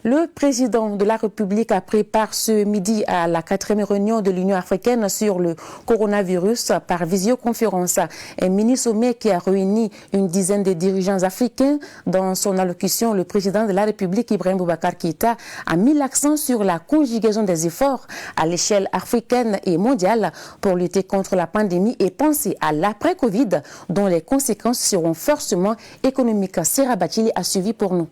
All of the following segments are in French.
Le président de la République prépare ce midi à la 4e réunion de l'Union africaine sur le coronavirus par visioconférence. Un mini-sommet qui a réuni une dizaine de dirigeants africains. Dans son allocution, le président de la République, Ibrahim Boubacar Keïta, a mis l'accent sur la conjugaison des efforts à l'échelle africaine et mondiale pour lutter contre la pandémie et penser à l'après-Covid, dont les conséquences seront forcément économiques. Sera Batili a suivi pour nous.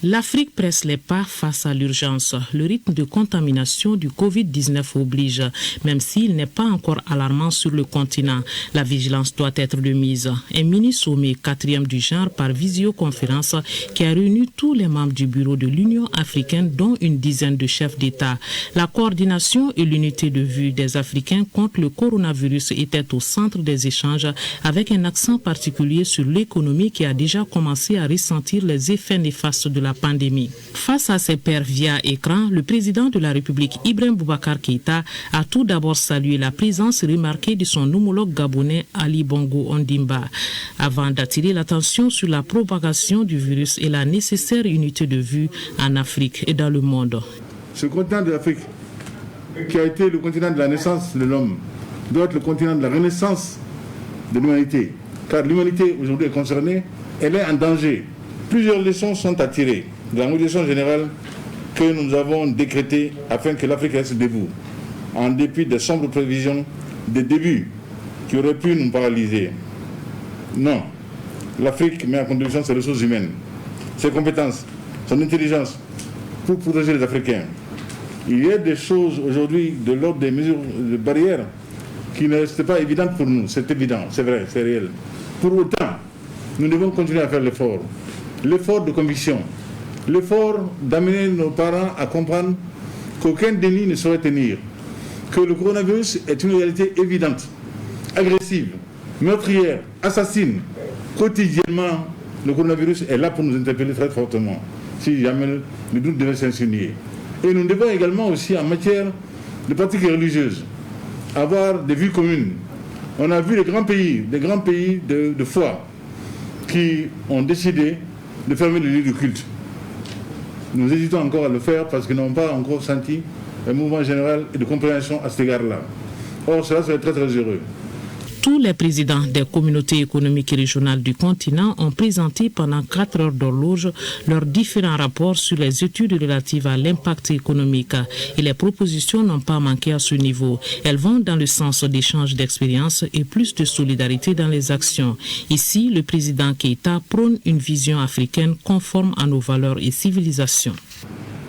L'Afrique presse les pas face à l'urgence. Le rythme de contamination du Covid-19 oblige, même s'il n'est pas encore alarmant sur le continent. La vigilance doit être de mise. Un mini-sommet 4e du genre par visioconférence qui a réuni tous les membres du bureau de l'Union africaine, dont une dizaine de chefs d'État. La coordination et l'unité de vue des Africains contre le coronavirus étaient au centre des échanges, avec un accent particulier sur l'économie qui a déjà commencé à ressentir les effets néfastes de la pandémie. Face à ses pairs via écran, le président de la République, Ibrahim Boubacar Keïta, a tout d'abord salué la présence remarquée de son homologue gabonais Ali Bongo Ondimba, avant d'attirer l'attention sur la propagation du virus et la nécessaire unité de vue en Afrique et dans le monde. Ce continent de l'Afrique, qui a été le continent de la naissance de l'homme, doit être le continent de la renaissance de l'humanité. Car l'humanité aujourd'hui est concernée, elle est en danger. Plusieurs leçons sont à tirer de la mobilisation générale que nous avons décrétée afin que l'Afrique reste debout, en dépit des sombres prévisions des débuts qui auraient pu nous paralyser. Non, l'Afrique met en contribution ses ressources humaines, ses compétences, son intelligence pour protéger les Africains. Il y a des choses aujourd'hui de l'ordre des mesures de barrières qui ne restaient pas évidentes pour nous. C'est évident, c'est vrai, c'est réel. Pour autant, nous devons continuer à faire l'effort. L'effort de conviction, l'effort d'amener nos parents à comprendre qu'aucun déni ne saurait tenir, que le coronavirus est une réalité évidente, agressive, meurtrière, assassine. Quotidiennement, le coronavirus est là pour nous interpeller très fortement, si jamais le doute devait s'insinuer. Et nous devons également aussi, en matière de pratiques religieuses, avoir des vues communes. On a vu les grands pays de foi, qui ont décidé de fermer les lieux de culte. Nous hésitons encore à le faire parce qu'ils n'ont pas encore senti un mouvement général et de compréhension à cet égard-là. Or, cela serait très très heureux. Tous les présidents des communautés économiques et régionales du continent ont présenté pendant 4 heures d'horloge leurs différents rapports sur les études relatives à l'impact économique. Et les propositions n'ont pas manqué à ce niveau. Elles vont dans le sens d'échange d'expériences et plus de solidarité dans les actions. Ici, le président Keïta prône une vision africaine conforme à nos valeurs et civilisations.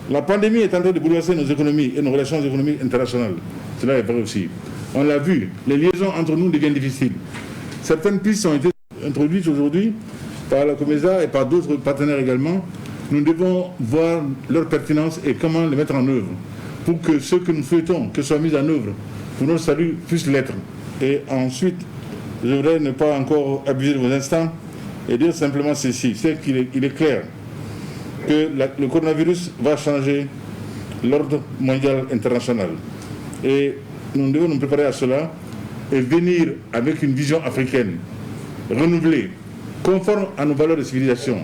La pandémie est en train de bouleverser nos économies et nos relations économiques internationales. Cela est vrai aussi. On l'a vu, les liaisons entre nous deviennent difficiles. Certaines pistes ont été introduites aujourd'hui par la COMESA et par d'autres partenaires également. Nous devons voir leur pertinence et comment les mettre en œuvre pour que ce que nous souhaitons que soit mis en œuvre pour notre salut puisse l'être. Et ensuite, je voudrais ne pas encore abuser de vos instants et dire simplement ceci, c'est qu'il est clair que le coronavirus va changer l'ordre mondial international. Et nous devons nous préparer à cela et venir avec une vision africaine, renouvelée, conforme à nos valeurs de civilisation.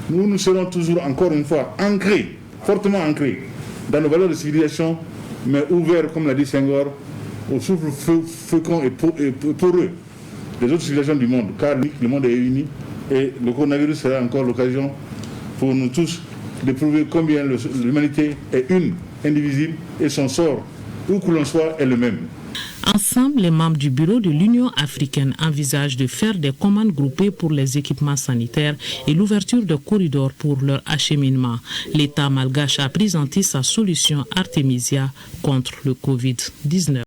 Nous serons toujours, encore une fois, ancrés, fortement ancrés dans nos valeurs de civilisation, mais ouverts, comme l'a dit Senghor, au souffle fécond et poreux des autres civilisations du monde, car le monde est uni et le coronavirus sera encore l'occasion pour nous tous de prouver combien l'humanité est une, indivisible, et son sort, où que l'on soit, est le même. Ensemble, les membres du bureau de l'Union africaine envisagent de faire des commandes groupées pour les équipements sanitaires et l'ouverture de corridors pour leur acheminement. L'État malgache a présenté sa solution Artemisia contre le Covid-19.